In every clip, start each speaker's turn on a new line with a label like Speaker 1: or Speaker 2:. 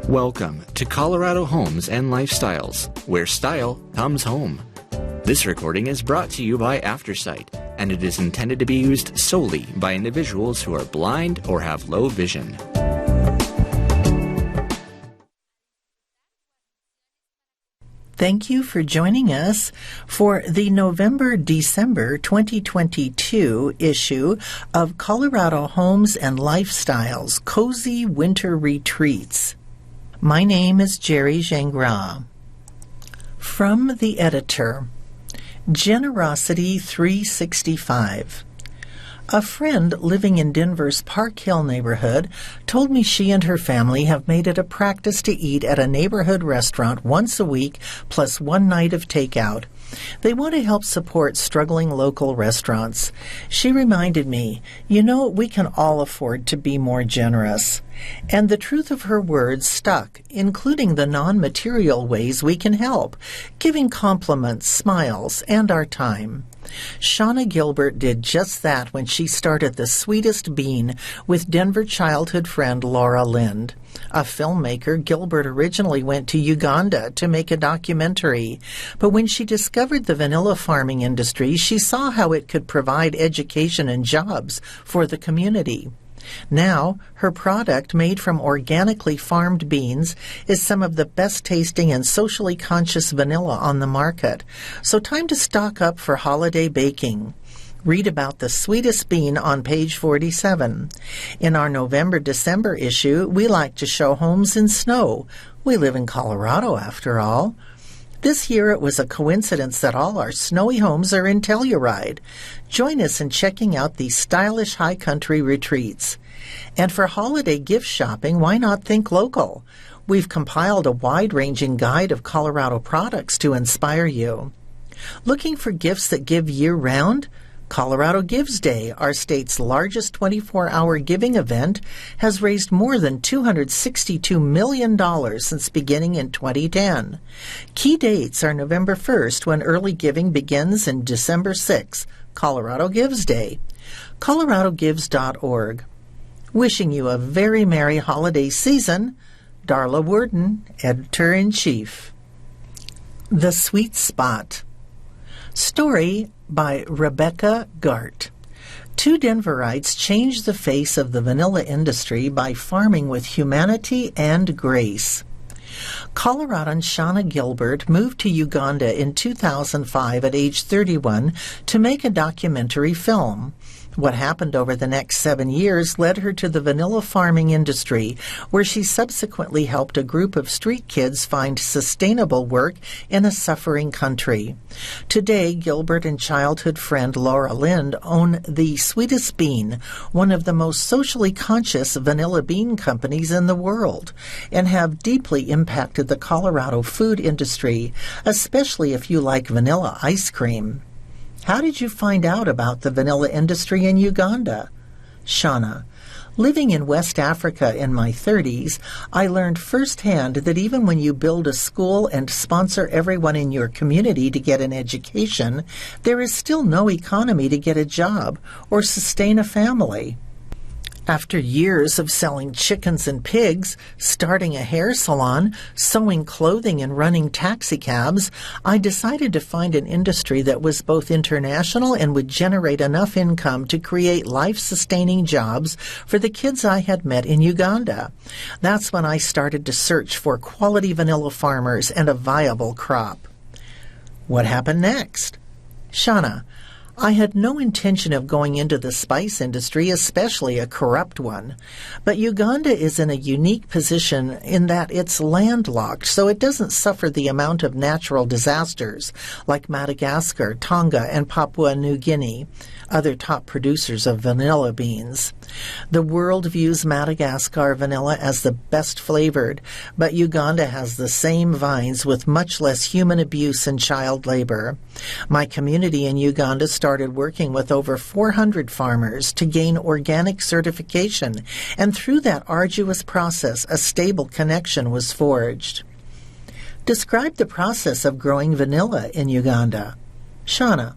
Speaker 1: Welcome to Colorado Homes and Lifestyles, where style comes home. This recording is brought to you by Aftersight, and it is intended to be used solely by individuals who are blind or have low vision.
Speaker 2: Thank you for joining us for the November-December 2022 issue of Colorado Homes and Lifestyles Cozy Winter Retreats. My name is Jerry Gingras. From the editor, Generosity 365. A friend living in Denver's Park Hill neighborhood told me she and her family have made it a practice to eat at a neighborhood restaurant once a week plus one night of takeout. They want to help support struggling local restaurants. She reminded me, we can all afford to be more generous. And the truth of her words stuck, including the non-material ways we can help, giving compliments, smiles, and our time. Shauna Gilbert did just that when she started The Sweetest Bean with Denver childhood friend Laura Lind. A filmmaker, Gilbert originally went to Uganda to make a documentary, but when she discovered the vanilla farming industry, she saw how it could provide education and jobs for the community. Now, her product, made from organically farmed beans, is some of the best tasting and socially conscious vanilla on the market. So time to stock up for holiday baking. Read about The Sweetest Bean on page 47. In our November-December issue, we like to show homes in snow. We live in Colorado, after all. This year it was a coincidence that all our snowy homes are in Telluride. Join us in checking out these stylish high country retreats. And for holiday gift shopping, why not think local? We've compiled a wide-ranging guide of Colorado products to inspire you. Looking for gifts that give year-round? Colorado Gives Day, our state's largest 24-hour giving event, has raised more than $262 million since beginning in 2010. Key dates are November 1st, when early giving begins, and December 6th, Colorado Gives Day. coloradogives.org. Wishing you a very merry holiday season, Darla Worden, Editor-in-Chief. The Sweet Spot. Story by Rebecca Gart. Two Denverites changed the face of the vanilla industry by farming with humanity and grace. Coloradan Shauna Gilbert moved to Uganda in 2005 at age 31 to make a documentary film. What happened over the next 7 years led her to the vanilla farming industry, where she subsequently helped a group of street kids find sustainable work in a suffering country. Today, Gilbert and childhood friend Laura Lind own The Sweetest Bean, one of the most socially conscious vanilla bean companies in the world, and have deeply impacted the Colorado food industry, especially if you like vanilla ice cream. How did you find out about the vanilla industry in Uganda? Shauna. Living in West Africa in my 30s, I learned firsthand that even when you build a school and sponsor everyone in your community to get an education, there is still no economy to get a job or sustain a family. After years of selling chickens and pigs, starting a hair salon, sewing clothing, and running taxi cabs, I decided to find an industry that was both international and would generate enough income to create life-sustaining jobs for the kids I had met in Uganda. That's when I started to search for quality vanilla farmers and a viable crop. What happened next? Shauna. I had no intention of going into the spice industry, especially a corrupt one. But Uganda is in a unique position in that it's landlocked, so it doesn't suffer the amount of natural disasters like Madagascar, Tonga, and Papua New Guinea, other top producers of vanilla beans. The world views Madagascar vanilla as the best flavored, but Uganda has the same vines with much less human abuse and child labor. My community in Uganda started working with over 400 farmers to gain organic certification, and through that arduous process, a stable connection was forged. Describe the process of growing vanilla in Uganda. Shauna.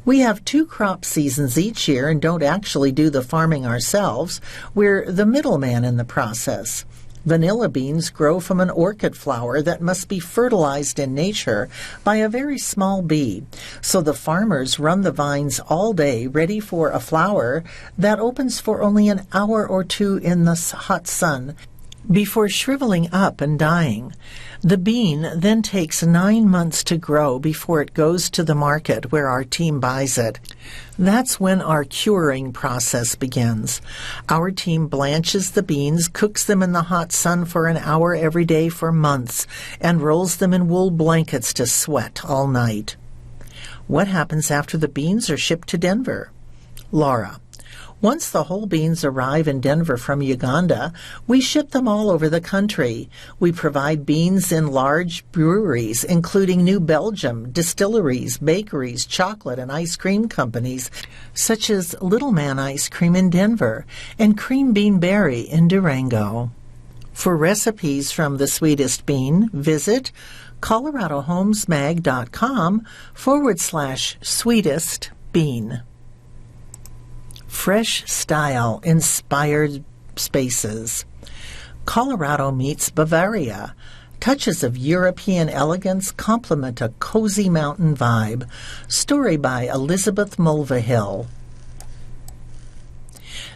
Speaker 2: We have 2 crop seasons each year and don't actually do the farming ourselves. We're the middleman in the process. Vanilla beans grow from an orchid flower that must be fertilized in nature by a very small bee, so the farmers run the vines all day ready for a flower that opens for only an hour or two in the hot sun before shriveling up and dying. The bean then takes 9 months to grow before it goes to the market where our team buys it. That's when our curing process begins. Our team blanches the beans, cooks them in the hot sun for an hour every day for months, and rolls them in wool blankets to sweat all night. What happens after the beans are shipped to Denver? Laura: Once the whole beans arrive in Denver from Uganda, we ship them all over the country. We provide beans in large breweries, including New Belgium, distilleries, bakeries, chocolate and ice cream companies, such as Little Man Ice Cream in Denver and Cream Bean Berry in Durango. For recipes from the sweetest bean, visit coloradohomesmag.com/sweetest bean. Fresh style, inspired spaces. Colorado meets Bavaria. Touches of European elegance complement a cozy mountain vibe. Story by Elizabeth Mulvihill.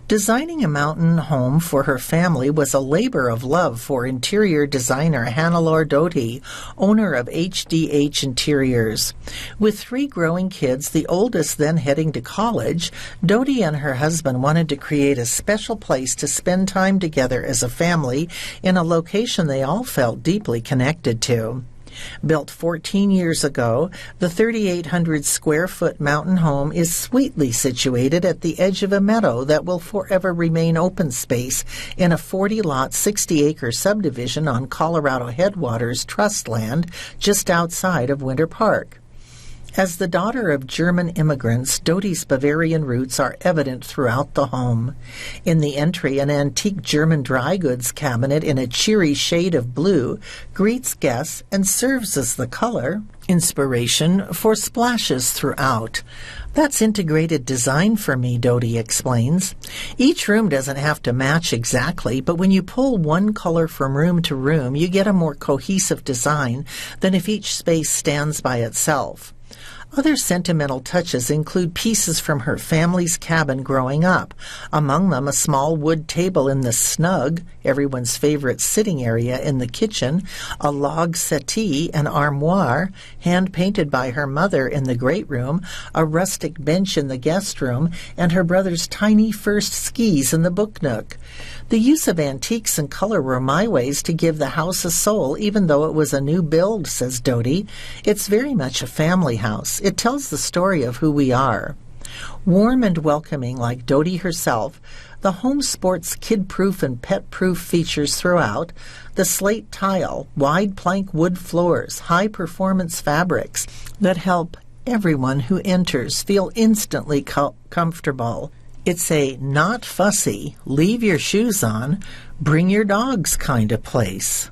Speaker 2: Designing a mountain home for her family was a labor of love for interior designer Hannelore Doty, owner of HDH Interiors. With 3 growing kids, the oldest then heading to college, Doty and her husband wanted to create a special place to spend time together as a family in a location they all felt deeply connected to. Built 14 years ago, the 3,800-square-foot mountain home is sweetly situated at the edge of a meadow that will forever remain open space in a 40-lot, 60-acre subdivision on Colorado Headwaters Trust land just outside of Winter Park. As the daughter of German immigrants, Doty's Bavarian roots are evident throughout the home. In the entry, an antique German dry goods cabinet in a cheery shade of blue greets guests and serves as the color inspiration for splashes throughout. That's integrated design for me, Doty explains. Each room doesn't have to match exactly, but when you pull one color from room to room, you get a more cohesive design than if each space stands by itself. Other sentimental touches include pieces from her family's cabin growing up, among them a small wood table in the snug, everyone's favorite sitting area in the kitchen, a log settee, an armoire, hand-painted by her mother in the great room, a rustic bench in the guest room, and her brother's tiny first skis in the book nook. The use of antiques and color were my ways to give the house a soul, even though it was a new build, says Doty. It's very much a family house. It tells the story of who we are. Warm and welcoming like Doty herself, the home sports kid-proof and pet-proof features throughout, the slate tile, wide plank wood floors, high-performance fabrics that help everyone who enters feel instantly comfortable. It's a not fussy, leave your shoes on, bring your dogs kind of place.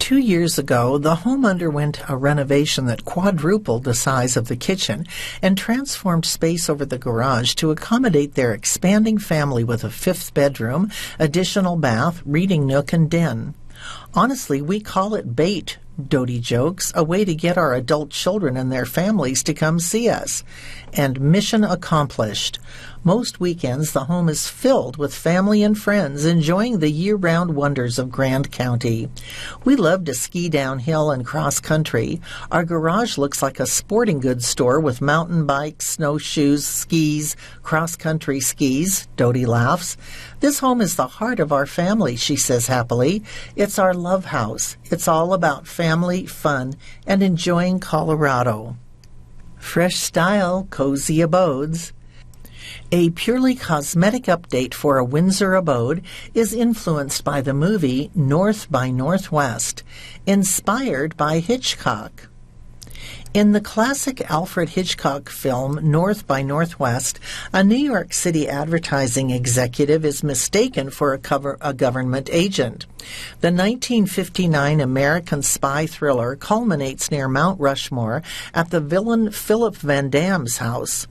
Speaker 2: 2 years ago, the home underwent a renovation that quadrupled the size of the kitchen and transformed space over the garage to accommodate their expanding family with a 5th bedroom, additional bath, reading nook, and den. Honestly, we call it bait, Doty jokes, a way to get our adult children and their families to come see us. And mission accomplished. Most weekends, the home is filled with family and friends enjoying the year-round wonders of Grand County. We love to ski downhill and cross-country. Our garage looks like a sporting goods store with mountain bikes, snowshoes, skis, cross-country skis, Doty laughs. This home is the heart of our family, she says happily. It's our love house. It's all about family, fun, and enjoying Colorado. Fresh style, cozy abodes. A purely cosmetic update for a Windsor abode is influenced by the movie North by Northwest, inspired by Hitchcock. In the classic Alfred Hitchcock film North by Northwest, a New York City advertising executive is mistaken for a government agent. The 1959 American spy thriller culminates near Mount Rushmore at the villain Philip Van Damme's house.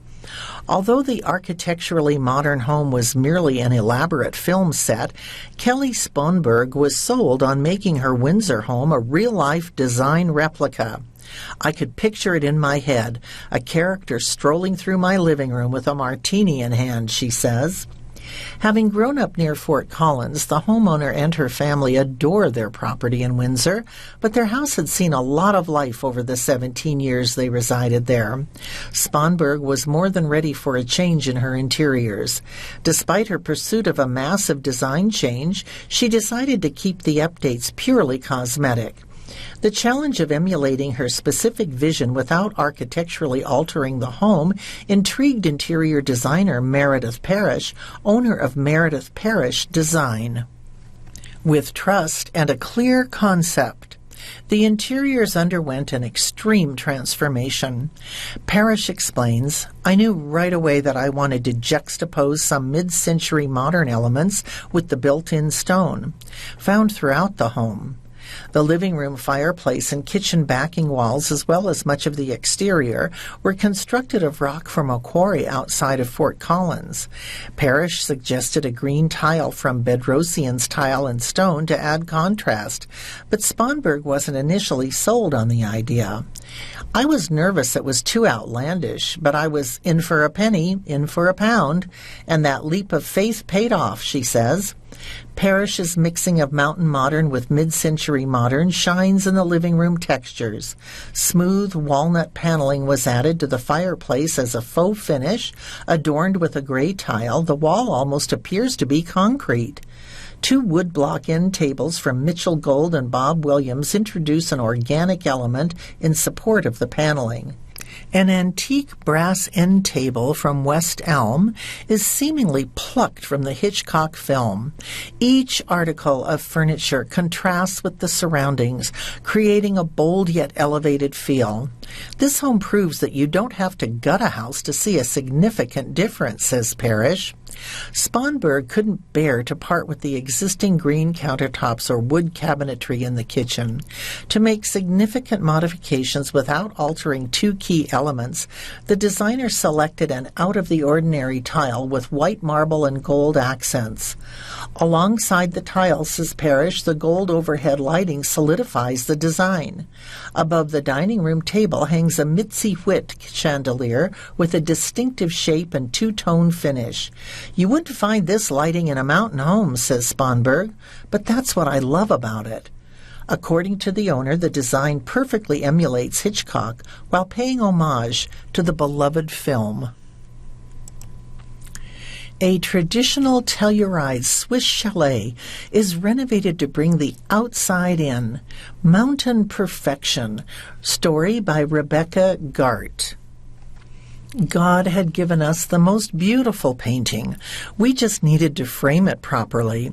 Speaker 2: Although the architecturally modern home was merely an elaborate film set, Kelly Sponberg was sold on making her Windsor home a real-life design replica. I could picture it in my head, a character strolling through my living room with a martini in hand, she says. Having grown up near Fort Collins, the homeowner and her family adore their property in Windsor, but their house had seen a lot of life over the 17 years they resided there. Sponberg was more than ready for a change in her interiors. Despite her pursuit of a massive design change, she decided to keep the updates purely cosmetic. The challenge of emulating her specific vision without architecturally altering the home intrigued interior designer Meredith Parrish, owner of Meredith Parrish Design. With trust and a clear concept, the interiors underwent an extreme transformation. Parrish explains, "I knew right away that I wanted to juxtapose some mid-century modern elements with the built-in stone found throughout the home. The living room fireplace and kitchen backing walls, as well as much of the exterior, were constructed of rock from a quarry outside of Fort Collins. Parrish suggested a green tile from Bedrosian's Tile and Stone to add contrast, but Sponberg wasn't initially sold on the idea. I was nervous it was too outlandish, but I was in for a penny, in for a pound, and that leap of faith paid off," she says. Parrish's mixing of mountain modern with mid-century modern shines in the living room textures. Smooth walnut paneling was added to the fireplace as a faux finish. Adorned with a gray tile, the wall almost appears to be concrete. 2 woodblock end tables from Mitchell Gold and Bob Williams introduce an organic element in support of the paneling. An antique brass end table from West Elm is seemingly plucked from the Hitchcock film. Each article of furniture contrasts with the surroundings, creating a bold yet elevated feel. This home proves that you don't have to gut a house to see a significant difference, says Parrish. Sponberg couldn't bear to part with the existing green countertops or wood cabinetry in the kitchen. To make significant modifications without altering 2 key elements, the designer selected an out-of-the-ordinary tile with white marble and gold accents. Alongside the tile, says Parrish, the gold overhead lighting solidifies the design. Above the dining room table hangs a Mitzi Witt chandelier with a distinctive shape and 2-tone finish. You wouldn't find this lighting in a mountain home, says Sponberg, but that's what I love about it. According to the owner, the design perfectly emulates Hitchcock while paying homage to the beloved film. A traditional Telluride Swiss chalet is renovated to bring the outside in. Mountain Perfection. Story by Rebecca Gart. God had given us the most beautiful painting. We just needed to frame it properly.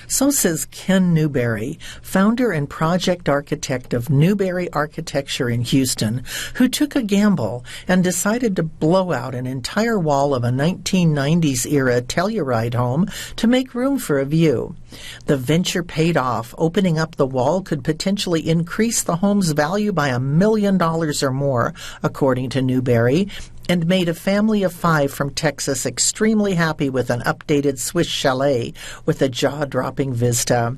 Speaker 2: So says Ken Newberry, founder and project architect of Newberry Architecture in Houston, who took a gamble and decided to blow out an entire wall of a 1990s-era Telluride home to make room for a view. The venture paid off. Opening up the wall could potentially increase the home's value by $1 million or more, according to Newberry, and made a family of 5 from Texas extremely happy with an updated Swiss chalet with a jaw-dropping vista.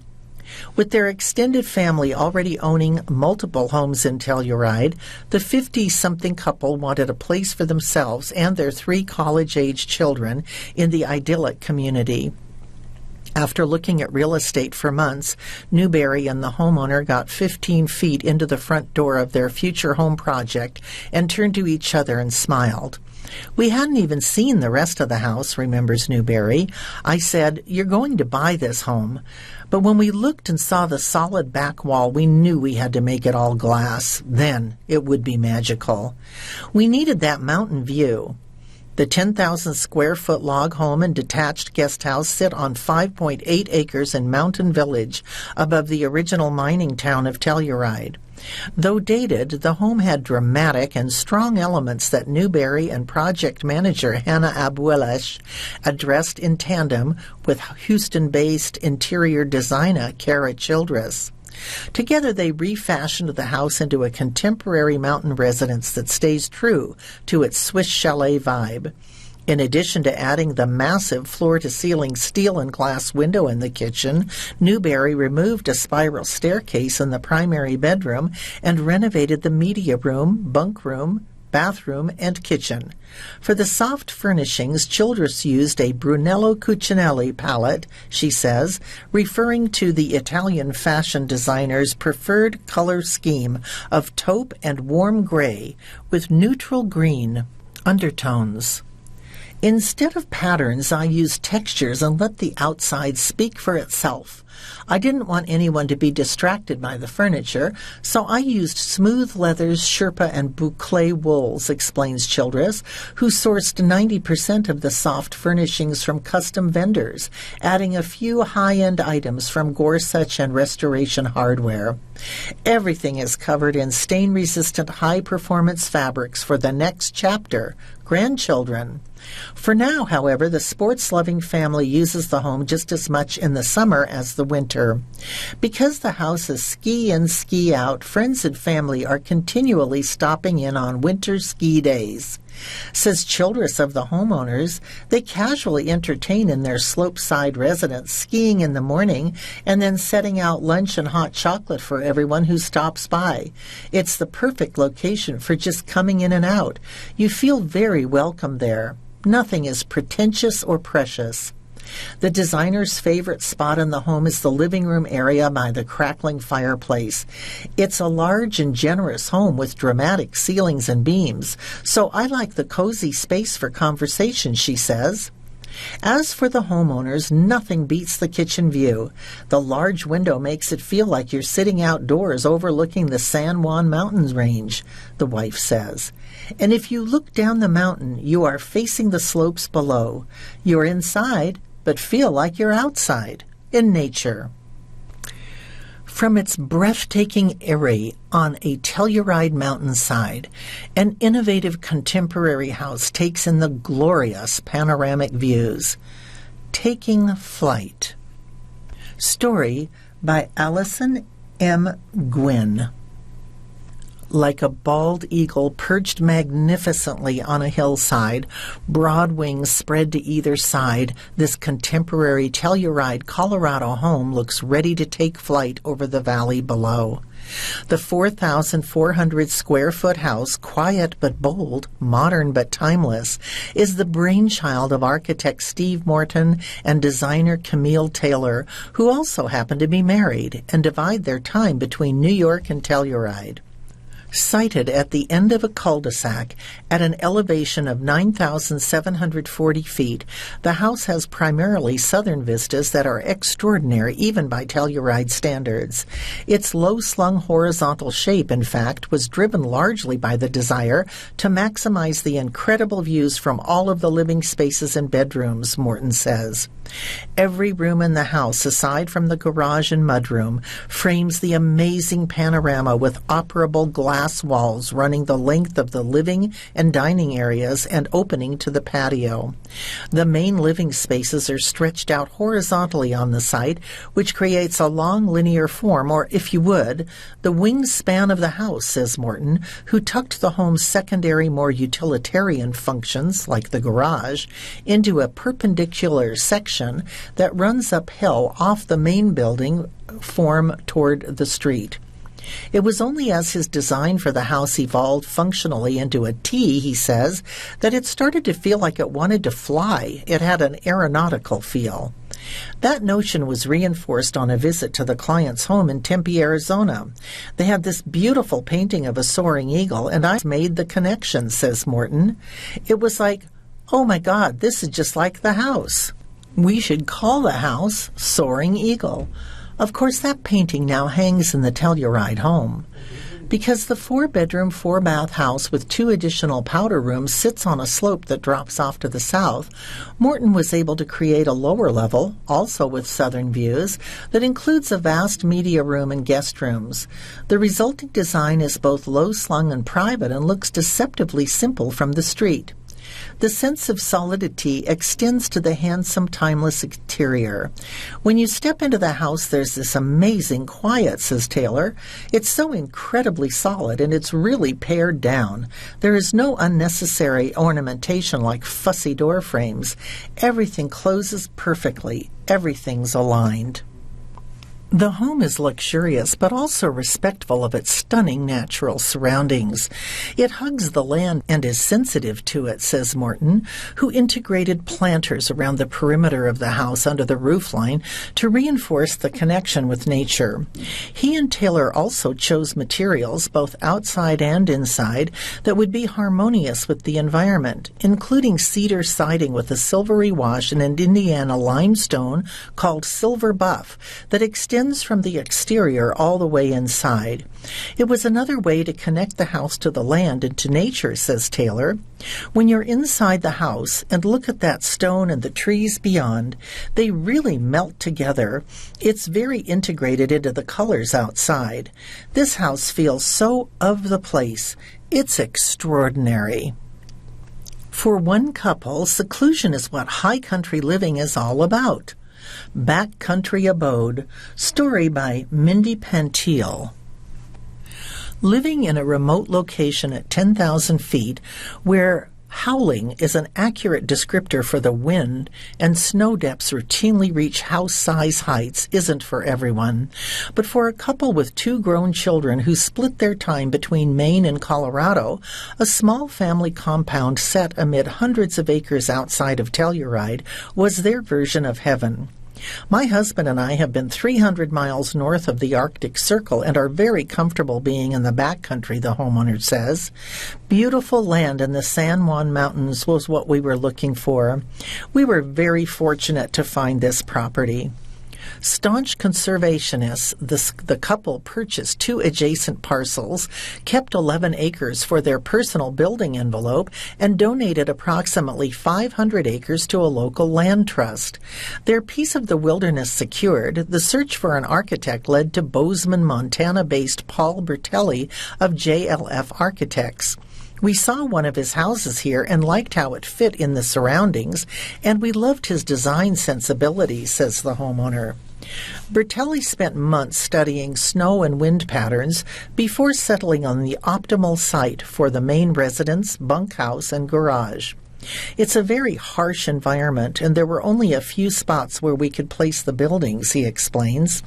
Speaker 2: With their extended family already owning multiple homes in Telluride, the 50-something couple wanted a place for themselves and their 3 college-age children in the idyllic community. After looking at real estate for months, Newberry and the homeowner got 15 feet into the front door of their future home project and turned to each other and smiled. We hadn't even seen the rest of the house, remembers Newberry. I said, "You're going to buy this home." But when we looked and saw the solid back wall, we knew we had to make it all glass. Then it would be magical. We needed that mountain view. The 10,000-square-foot log home and detached guest house sit on 5.8 acres in Mountain Village, above the original mining town of Telluride. Though dated, the home had dramatic and strong elements that Newberry and project manager Hannah Abuelash addressed in tandem with Houston-based interior designer Kara Childress. Together they refashioned the house into a contemporary mountain residence that stays true to its Swiss chalet vibe. In addition to adding the massive floor-to-ceiling steel and glass window in the kitchen, Newberry removed a spiral staircase in the primary bedroom and renovated the media room, bunk room, bathroom, and kitchen. For the soft furnishings, Childress used a Brunello Cucinelli palette, she says, referring to the Italian fashion designer's preferred color scheme of taupe and warm gray with neutral green undertones. Instead of patterns, I used textures and let the outside speak for itself. I didn't want anyone to be distracted by the furniture, so I used smooth leathers, Sherpa, and boucle wools, explains Childress, who sourced 90% of the soft furnishings from custom vendors, adding a few high-end items from Gorsuch and Restoration Hardware. Everything is covered in stain-resistant high-performance fabrics for the next chapter, grandchildren. For now, however, the sports-loving family uses the home just as much in the summer as the winter. Because the house is ski-in, ski-out, friends and family are continually stopping in on winter ski days. Says Childress of the homeowners, they casually entertain in their slopeside residence, skiing in the morning and then setting out lunch and hot chocolate for everyone who stops by. It's the perfect location for just coming in and out. You feel very welcome there. Nothing is pretentious or precious. The designer's favorite spot in the home is the living room area by the crackling fireplace. It's a large and generous home with dramatic ceilings and beams, so I like the cozy space for conversation, she says. As for the homeowners, nothing beats the kitchen view. The large window makes it feel like you're sitting outdoors overlooking the San Juan Mountains range, the wife says. And if you look down the mountain, you are facing the slopes below. You're inside, but feel like you're outside, in nature. From its breathtaking eyrie on a Telluride mountainside, an innovative contemporary house takes in the glorious panoramic views. Taking Flight. Story by Allison M. Gwynn. Like a bald eagle perched magnificently on a hillside, broad wings spread to either side, this contemporary Telluride, Colorado home looks ready to take flight over the valley below. The 4,400 square foot house, quiet but bold, modern but timeless, is the brainchild of architect Steve Morton and designer Camille Taylor, who also happen to be married and divide their time between New York and Telluride. Sited at the end of a cul-de-sac at an elevation of 9,740 feet, the house has primarily southern vistas that are extraordinary even by Telluride standards. Its low-slung horizontal shape, in fact, was driven largely by the desire to maximize the incredible views from all of the living spaces and bedrooms, Morton says. Every room in the house, aside from the garage and mudroom, frames the amazing panorama with operable glass walls running the length of the living and dining areas and opening to the patio. The main living spaces are stretched out horizontally on the site, which creates a long linear form, or, if you would, the wingspan of the house, says Morton, who tucked the home's secondary, more utilitarian functions, like the garage, into a perpendicular section that runs uphill off the main building form toward the street. It was only as his design for the house evolved functionally into a T, he says, that it started to feel like it wanted to fly. It had an aeronautical feel. That notion was reinforced on a visit to the client's home in Tempe, Arizona. They had this beautiful painting of a soaring eagle, and I made the connection, says Morton. It was like, oh my God, this is just like the house. We should call the house Soaring Eagle. Of course, that painting now hangs in the Telluride home. Because the 4-bedroom, 4-bath house with 2 additional powder rooms sits on a slope that drops off to the south, Morton was able to create a lower level, also with southern views, that includes a vast media room and guest rooms. The resulting design is both low-slung and private and looks deceptively simple from the street. The sense of solidity extends to the handsome, timeless exterior. When you step into the house, there's this amazing quiet, says Taylor. It's so incredibly solid, and it's really pared down. There is no unnecessary ornamentation like fussy door frames. Everything closes perfectly. Everything's aligned. The home is luxurious, but also respectful of its stunning natural surroundings. It hugs the land and is sensitive to it, says Morton, who integrated planters around the perimeter of the house under the roofline to reinforce the connection with nature. He and Taylor also chose materials, both outside and inside, that would be harmonious with the environment, including cedar siding with a silvery wash and an Indiana limestone called Silver Buff that extends from the exterior all the way inside. It was another way to connect the house to the land and to nature, says Taylor. When you're inside the house and look at that stone and the trees beyond, they really melt together. It's very integrated into the colors outside. This house feels so of the place. It's extraordinary. For one couple, seclusion is what high country living is all about. Backcountry Abode, story by Mindy Pantile. Living in a remote location at 10,000 feet where howling is an accurate descriptor for the wind and snow depths routinely reach house-size heights isn't for everyone. But for a couple with 2 grown children who split their time between Maine and Colorado, a small family compound set amid hundreds of acres outside of Telluride was their version of heaven. My husband and I have been 300 miles north of the Arctic Circle and are very comfortable being in the backcountry, the homeowner says. Beautiful land in the San Juan Mountains was what we were looking for. We were very fortunate to find this property. Staunch conservationists, the couple purchased 2 adjacent parcels, kept 11 acres for their personal building envelope, and donated approximately 500 acres to a local land trust. Their piece of the wilderness secured, the search for an architect led to Bozeman, Montana-based Paul Bertelli of JLF Architects. We saw one of his houses here and liked how it fit in the surroundings, and we loved his design sensibility, says the homeowner. Bertelli spent months studying snow and wind patterns before settling on the optimal site for the main residence, bunkhouse, and garage. It's a very harsh environment, and there were only a few spots where we could place the buildings, he explains.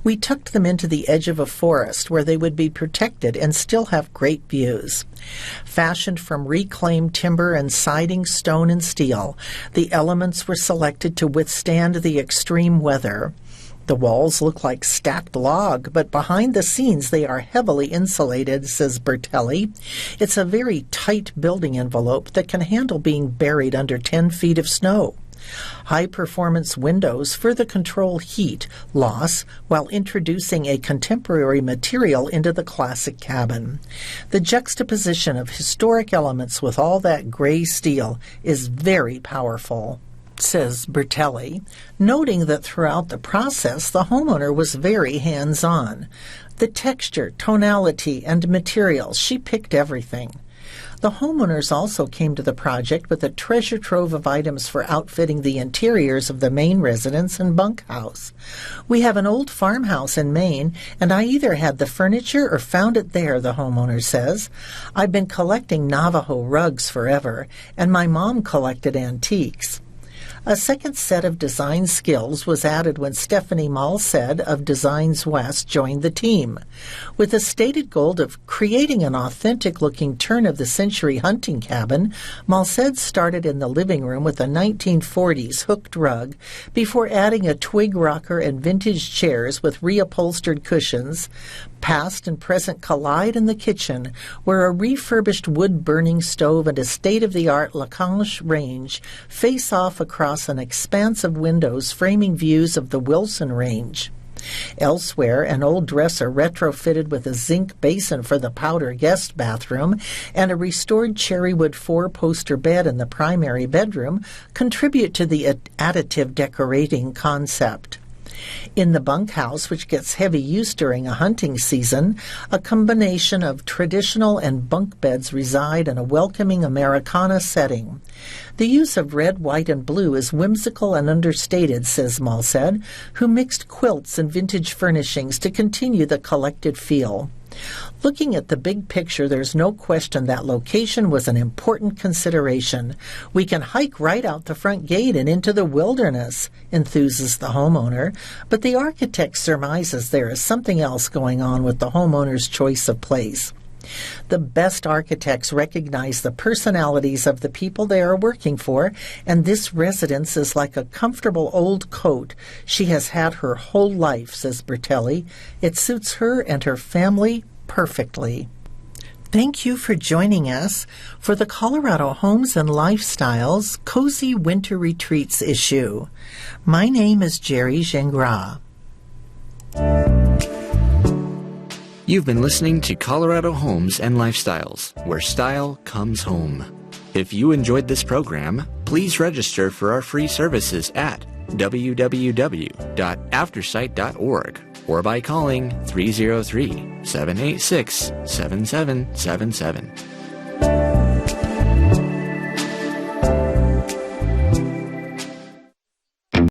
Speaker 2: We tucked them into the edge of a forest where they would be protected and still have great views. Fashioned from reclaimed timber and siding, stone, and steel, the elements were selected to withstand the extreme weather. The walls look like stacked log, but behind the scenes they are heavily insulated, says Bertelli. It's a very tight building envelope that can handle being buried under 10 feet of snow. High-performance windows further control heat loss while introducing a contemporary material into the classic cabin. The juxtaposition of historic elements with all that gray steel is very powerful, says Bertelli, noting that throughout the process the homeowner was very hands-on. The texture, tonality, and materials, she picked everything. The homeowners also came to the project with a treasure trove of items for outfitting the interiors of the main residence and bunkhouse. We have an old farmhouse in Maine, and I either had the furniture or found it there, the homeowner says. I've been collecting Navajo rugs forever, and my mom collected antiques. A second set of design skills was added when Stephanie Malsed of Designs West joined the team. With a stated goal of creating an authentic-looking turn-of-the-century hunting cabin, Malsed started in the living room with a 1940s hooked rug before adding a twig rocker and vintage chairs with reupholstered cushions. Past and present collide in the kitchen, where a refurbished wood-burning stove and a state-of-the-art Lacanche range face off across an expanse of windows framing views of the Wilson Range. Elsewhere, an old dresser retrofitted with a zinc basin for the powder guest bathroom and a restored cherrywood 4-poster bed in the primary bedroom contribute to the additive decorating concept. In the bunkhouse, which gets heavy use during a hunting season, a combination of traditional and bunk beds reside in a welcoming Americana setting. The use of red, white, and blue is whimsical and understated, says Malsed, who mixed quilts and vintage furnishings to continue the collected feel. Looking at the big picture, there's no question that location was an important consideration. We can hike right out the front gate and into the wilderness, enthuses the homeowner, but the architect surmises there is something else going on with the homeowner's choice of place. The best architects recognize the personalities of the people they are working for, and this residence is like a comfortable old coat she has had her whole life, says Bertelli. It suits her and her family perfectly. Thank you for joining us for the Colorado Homes and Lifestyles Cozy Winter Retreats issue. My name is Jerry Gingras.
Speaker 1: You've been listening to Colorado Homes and Lifestyles, where style comes home. If you enjoyed this program, please register for our free services at www.aftersight.org or by calling 303-786-7777.